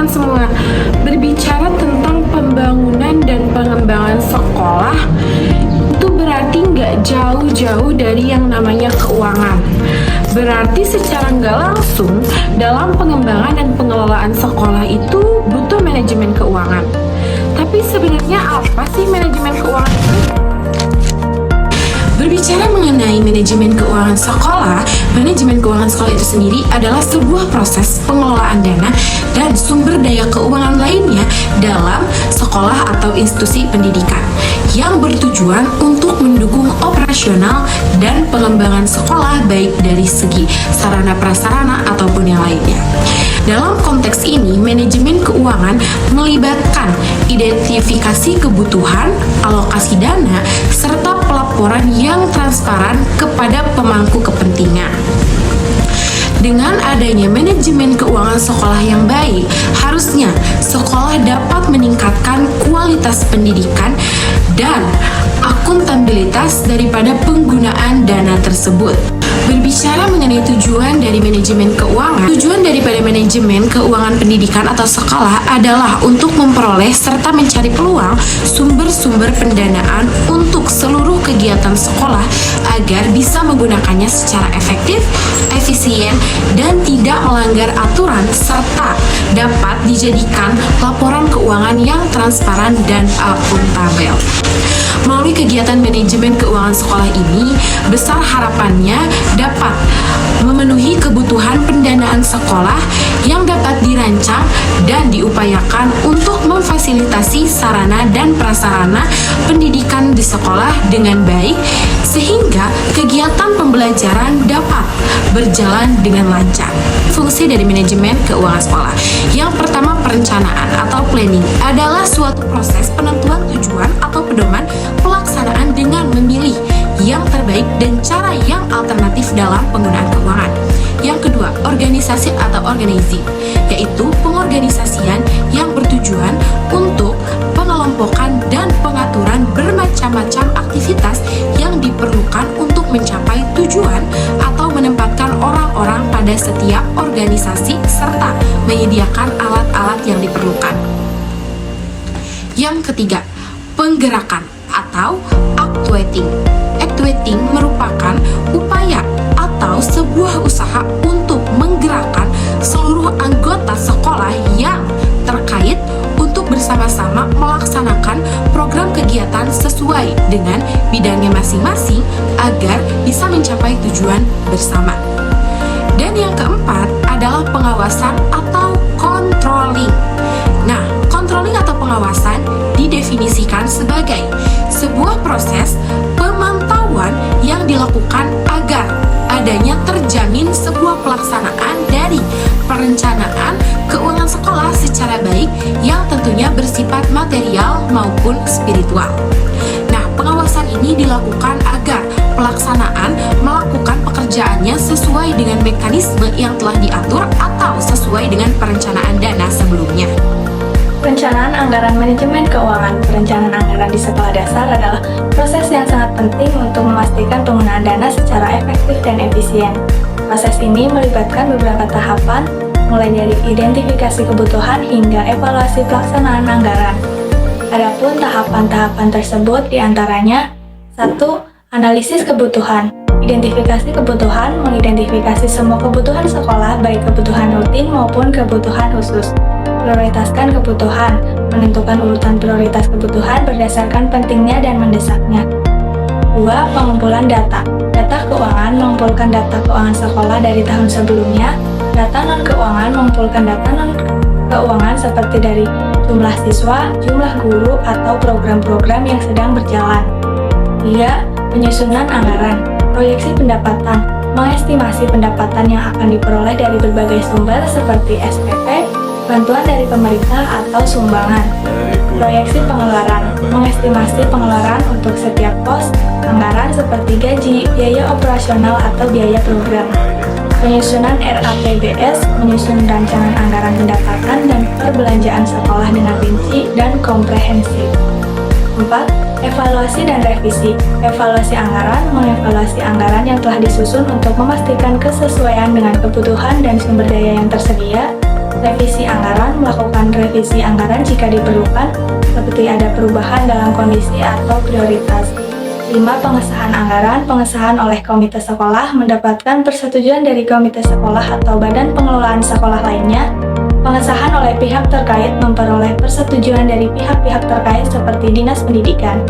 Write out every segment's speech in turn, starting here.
teman-teman semua, berbicara tentang pembangunan dan pengembangan sekolah itu berarti nggak jauh-jauh dari yang namanya keuangan. Berarti secara nggak langsung dalam pengembangan dan pengelolaan sekolah itu butuh manajemen keuangan. Tapi sebenarnya apa sih manajemen keuangan itu? Berbicara mengenai manajemen keuangan sekolah itu sendiri adalah sebuah proses pengelolaan dana dan sumber daya keuangan lainnya dalam sekolah atau institusi pendidikan yang bertujuan untuk mendukung operasional dan pengembangan sekolah baik dari segi sarana prasarana ataupun yang lainnya. Dalam konteks ini, manajemen keuangan melibatkan identifikasi kebutuhan, alokasi dana, serta pelaporan yang transparan kepada pemangku kepentingan. Dengan adanya manajemen keuangan sekolah yang baik, harusnya sekolah dapat meningkatkan kualitas pendidikan dan akuntabilitas daripada penggunaan dana tersebut. Berbicara mengenai tujuan dari manajemen keuangan, tujuan daripada manajemen keuangan pendidikan atau sekolah adalah untuk memperoleh serta mencari peluang sumber-sumber pendanaan untuk seluruh kegiatan sekolah agar bisa menggunakannya secara efektif, efisien, dan tidak melanggar aturan serta dapat dijadikan laporan keuangan yang transparan dan akuntabel. Melalui kegiatan manajemen keuangan sekolah ini, besar harapannya dapat memenuhi kebutuhan pendanaan sekolah yang dapat dirancang dan diupayakan untuk memfasilitasi sarana dan prasarana pendidikan di sekolah dengan baik sehingga kegiatan pembelajaran dapat berjalan dengan lancar. Fungsi dari manajemen keuangan sekolah. Yang pertama, perencanaan atau planning adalah suatu proses penentuan tujuan atau pedoman pelaksanaan dengan memilih yang terbaik dan cara yang alternatif dalam penggunaan keuangan. Yang kedua, organisasi atau organizing, yaitu pengorganisasian yang bertujuan untuk pengelompokan dan pengaturan bermacam-macam aktivitas yang diperlukan untuk mencapai tujuan atau menempatkan orang-orang pada setiap organisasi serta menyediakan alat-alat yang diperlukan. Yang ketiga, penggerakan atau actuating. Actuating merupakan upaya atau sebuah usaha untuk menggerakkan seluruh anggota sekolah yang terkait untuk bersama-sama melaksanakan program kegiatan sesuai dengan bidangnya masing-masing agar bisa mencapai tujuan bersama. Dan yang keempat adalah pengawasan atau controlling. Nah, controlling atau pengawasan didefinisikan sebagai sebuah proses pemantauan yang dilakukan agar adanya terjamin sebuah pelaksanaan dari perencanaan keuangan sekolah secara baik yang tentunya bersifat material maupun spiritual. Nah, pengawasan ini dilakukan agar pelaksanaan melakukan pekerjaannya sesuai dengan mekanisme yang telah diatur atau sesuai dengan perencanaan dana sebelumnya. Perencanaan anggaran manajemen keuangan. Perencanaan anggaran di sekolah dasar adalah proses yang sangat penting untuk memastikan penggunaan dana secara efektif dan efisien. Proses ini melibatkan beberapa tahapan, mulai dari identifikasi kebutuhan hingga evaluasi pelaksanaan anggaran. Adapun tahapan-tahapan tersebut diantaranya 1. Analisis kebutuhan. Identifikasi kebutuhan mengidentifikasi semua kebutuhan sekolah, baik kebutuhan rutin maupun kebutuhan khusus. Prioritaskan kebutuhan, menentukan urutan prioritas kebutuhan berdasarkan pentingnya dan mendesaknya. 2. Pengumpulan data. Data keuangan mengumpulkan data keuangan sekolah dari tahun sebelumnya. Data non-keuangan mengumpulkan data non-keuangan seperti dari jumlah siswa, jumlah guru, atau program-program yang sedang berjalan. 3. Penyusunan anggaran. Proyeksi pendapatan, mengestimasi pendapatan yang akan diperoleh dari berbagai sumber seperti SPP, bantuan dari pemerintah atau sumbangan. Proyeksi pengeluaran, mengestimasi pengeluaran untuk setiap pos anggaran seperti gaji, biaya operasional atau biaya program. Penyusunan RAPBS, menyusun rancangan anggaran pendapatan dan perbelanjaan sekolah dengan rinci dan komprehensif. 4. Evaluasi dan revisi. Evaluasi anggaran, mengevaluasi anggaran yang telah disusun untuk memastikan kesesuaian dengan kebutuhan dan sumber daya yang tersedia. Revisi anggaran, melakukan revisi anggaran jika diperlukan, seperti ada perubahan dalam kondisi atau prioritas. 5. Pengesahan anggaran, pengesahan oleh komite sekolah, mendapatkan persetujuan dari komite sekolah atau badan pengelolaan sekolah lainnya. Pengesahan oleh pihak terkait, memperoleh persetujuan dari pihak-pihak terkait seperti Dinas Pendidikan.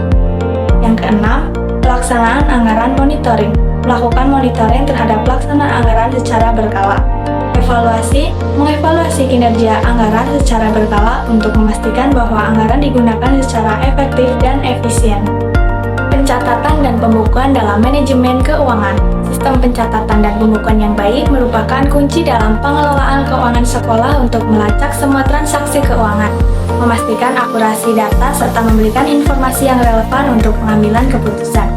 Yang keenam, pelaksanaan anggaran monitoring, melakukan monitoring terhadap pelaksanaan anggaran secara berkala. Evaluasi, mengevaluasi kinerja anggaran secara berkala untuk memastikan bahwa anggaran digunakan secara efektif dan efisien. Pencatatan dan pembukuan dalam manajemen keuangan. Sistem pencatatan dan pembukuan yang baik merupakan kunci dalam pengelolaan keuangan sekolah untuk melacak semua transaksi keuangan, memastikan akurasi data, serta memberikan informasi yang relevan untuk pengambilan keputusan.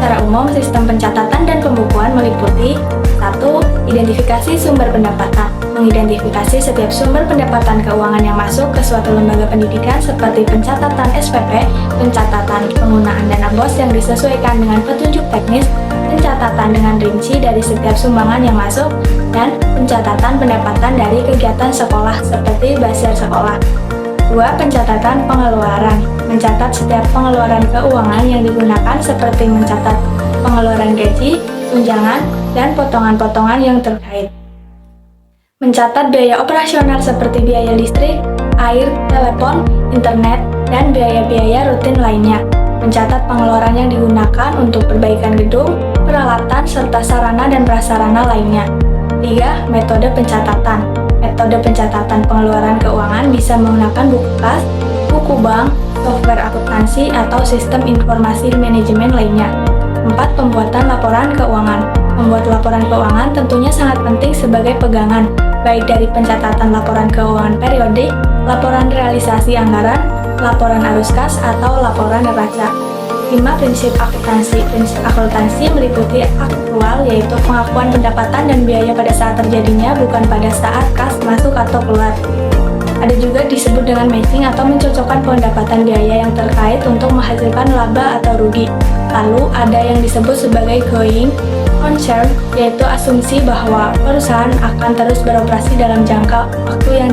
Secara umum, sistem pencatatan dan pembukuan meliputi 1. Identifikasi sumber pendapatan, mengidentifikasi setiap sumber pendapatan keuangan yang masuk ke suatu lembaga pendidikan seperti pencatatan SPP, pencatatan penggunaan dana BOS yang disesuaikan dengan petunjuk teknis, pencatatan dengan rinci dari setiap sumbangan yang masuk, dan pencatatan pendapatan dari kegiatan sekolah seperti basiar sekolah. 2. Pencatatan pengeluaran, mencatat setiap pengeluaran keuangan yang digunakan seperti mencatat pengeluaran gaji, tunjangan, dan potongan-potongan yang terkait. Mencatat biaya operasional seperti biaya listrik, air, telepon, internet, dan biaya-biaya rutin lainnya. Mencatat pengeluaran yang digunakan untuk perbaikan gedung, peralatan, serta sarana dan prasarana lainnya. 3. Metode pencatatan. Metode pencatatan pengeluaran keuangan bisa menggunakan buku kas, buku bank, software akuntansi, atau sistem informasi manajemen lainnya. 4. Pembuatan laporan keuangan. Membuat laporan keuangan tentunya sangat penting sebagai pegangan, baik dari pencatatan laporan keuangan periodik, laporan realisasi anggaran, laporan arus kas, atau laporan neraca. 5. Prinsip akuntansi. Prinsip akuntansi meliputi aktual, yaitu pengakuan pendapatan dan biaya pada saat terjadinya, bukan pada saat kas masuk atau keluar. Ada juga disebut dengan matching atau mencocokkan pendapatan biaya yang terkait untuk menghasilkan laba atau rugi. Lalu ada yang disebut sebagai going concern, yaitu asumsi bahwa perusahaan akan terus beroperasi dalam jangka waktu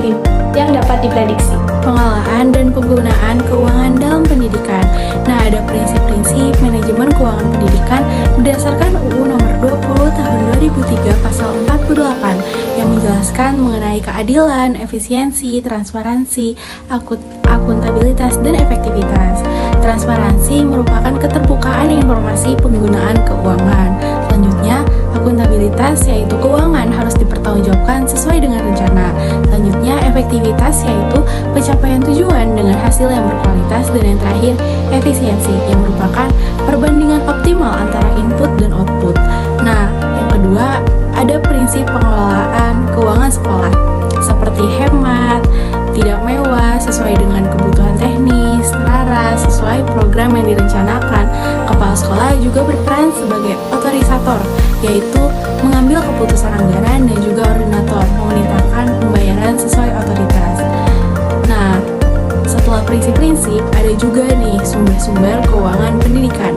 yang dapat diprediksi. Pengelolaan dan penggunaan keuangan dalam pendidikan. Nah, ada prinsip-prinsip manajemen keuangan pendidikan berdasarkan UU Nomor 20 Tahun 2003 Pasal 48 yang menjelaskan mengenai keadilan, efisiensi, transparansi, akuntabilitas, dan efektivitas. Transparansi merupakan keterbukaan informasi penggunaan keuangan. Selanjutnya, akuntabilitas yaitu keuangan harus dipertanggungjawabkan sesuai dengan rencana. Selanjutnya, efektivitas yaitu pencapaian tujuan dengan hasil yang berkualitas. Dan yang terakhir, efisiensi yang merupakan perbandingan optimal antara input dan output. Nah, yang kedua, ada prinsip pengelolaan keuangan sekolah seperti hemat, tidak mewah, sesuai dengan kebutuhan teknis, selaras, sesuai program yang direncanakan. Kepala sekolah juga berperan sebagai otorisator, yaitu mengambil keputusan anggaran, dan juga ordinator, memerintahkan pembayaran sesuai otoritas. Nah, setelah prinsip-prinsip, ada juga nih sumber-sumber keuangan pendidikan.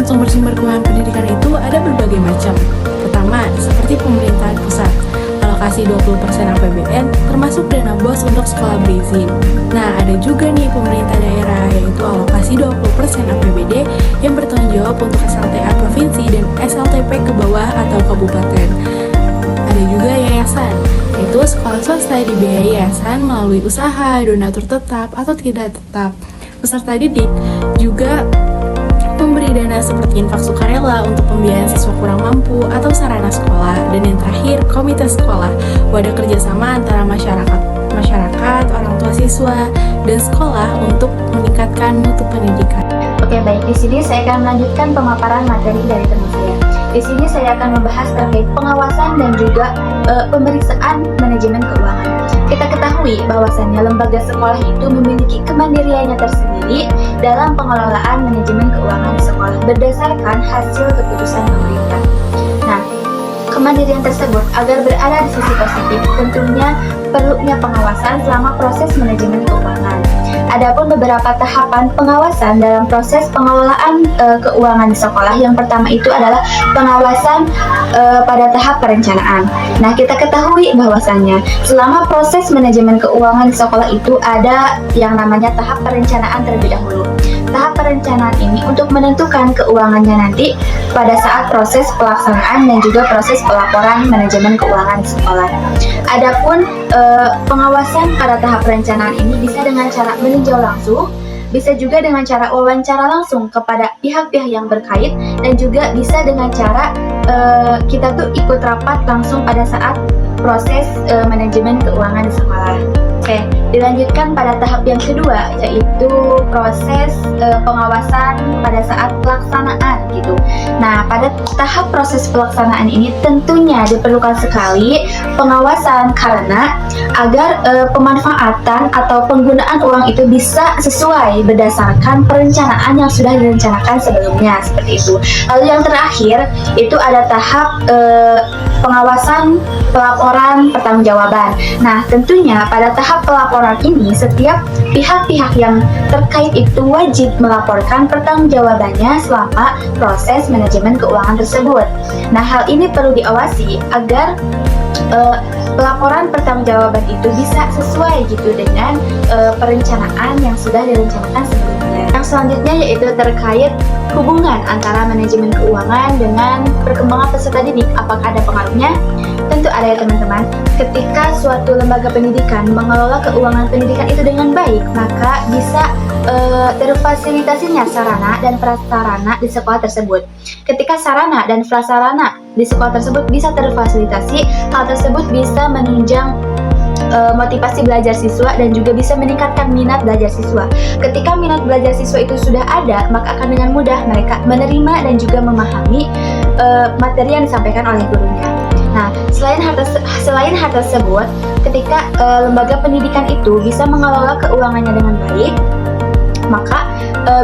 Sumber-sumber keuangan pendidikan itu ada berbagai macam. Pertama, seperti pemerintahan pusat, alokasi 20% APBN, termasuk dana BOS untuk sekolah berizin. Nah, ada juga nih pemerintah daerah, yaitu alokasi 20% APBD yang bertanggung jawab untuk SLTA provinsi dan SLTP ke bawah atau kabupaten. Ada juga yayasan, yaitu sekolah swasta dibiayai yayasan melalui usaha, donatur tetap atau tidak tetap. Peserta didik juga memberi dana seperti infak sukarela untuk pembiayaan siswa kurang mampu atau sarana sekolah. Dan yang terakhir, komite sekolah, wadah kerjasama antara masyarakat, orang tua siswa, dan sekolah untuk meningkatkan mutu pendidikan. Oke, baik. Di sini saya akan melanjutkan pemaparan materi dari teman saya. Di sini saya akan membahas terkait pengawasan dan juga pemeriksaan manajemen keuangan. Kita ketahui bahwasannya lembaga sekolah itu memiliki kemandiriannya tersendiri dalam pengelolaan manajemen keuangan sekolah berdasarkan hasil keputusan pemerintah. Nah, kemandirian tersebut agar berada di sisi positif tentunya perlunya pengawasan selama proses manajemen keuangan. Adapun beberapa tahapan pengawasan dalam proses pengelolaan keuangan di sekolah. Yang pertama itu adalah pengawasan pada tahap perencanaan. Nah, kita ketahui bahwasannya selama proses manajemen keuangan di sekolah itu ada yang namanya tahap perencanaan terlebih dahulu. Tahap perencanaan ini untuk menentukan keuangannya nanti pada saat proses pelaksanaan dan juga proses pelaporan manajemen keuangan di sekolah. Adapun pengawasan pada tahap perencanaan ini bisa dengan cara meninjau langsung, bisa juga dengan cara wawancara langsung kepada pihak-pihak yang berkait, dan juga bisa dengan cara kita tuh ikut rapat langsung pada saat proses manajemen keuangan di sekolah. Oke, dilanjutkan pada tahap yang kedua, yaitu proses pengawasan pada saat pelaksanaan gitu. Nah, pada tahap proses pelaksanaan ini tentunya diperlukan sekali pengawasan karena agar pemanfaatan atau penggunaan uang itu bisa sesuai berdasarkan perencanaan yang sudah direncanakan sebelumnya, seperti itu. Lalu yang terakhir itu ada tahap pengawasan pelaporan pertanggungjawaban. Nah, tentunya pada tahap pelaporan ini setiap pihak-pihak yang terkait itu wajib melaporkan pertanggungjawabannya selama proses manajemen keuangan tersebut. Nah, hal ini perlu diawasi agar pelaporan pertanggungjawaban itu bisa sesuai gitu dengan perencanaan yang sudah direncanakan sebelumnya. Yang selanjutnya yaitu terkait hubungan antara manajemen keuangan dengan perkembangan peserta didik. Apakah ada pengaruhnya? Tentu ada ya teman-teman. Ketika suatu lembaga pendidikan mengelola keuangan pendidikan itu dengan baik, maka bisa terfasilitasinya sarana dan prasarana di sekolah tersebut. Ketika sarana dan prasarana di sekolah tersebut bisa terfasilitasi, hal tersebut bisa menunjang motivasi belajar siswa dan juga bisa meningkatkan minat belajar siswa. Ketika minat belajar siswa itu sudah ada, maka akan dengan mudah mereka menerima dan juga memahami materi yang disampaikan oleh gurunya. Nah, selain hal tersebut, ketika lembaga pendidikan itu bisa mengelola keuangannya dengan baik, maka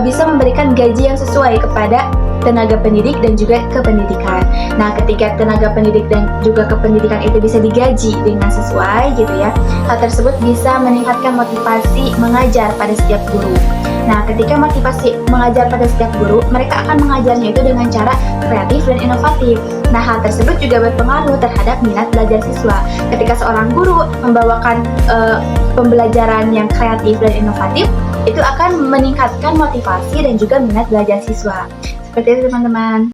bisa memberikan gaji yang sesuai kepada tenaga pendidik dan juga kependidikan. Nah, ketika tenaga pendidik dan juga kependidikan itu bisa digaji dengan sesuai gitu ya, hal tersebut bisa meningkatkan motivasi mengajar pada setiap guru. Nah, ketika motivasi mengajar pada setiap guru, mereka akan mengajarnya itu dengan cara kreatif dan inovatif. Nah, hal tersebut juga berpengaruh terhadap minat belajar siswa. Ketika seorang guru membawakan pembelajaran yang kreatif dan inovatif, itu akan meningkatkan motivasi dan juga minat belajar siswa. Seperti itu teman-teman.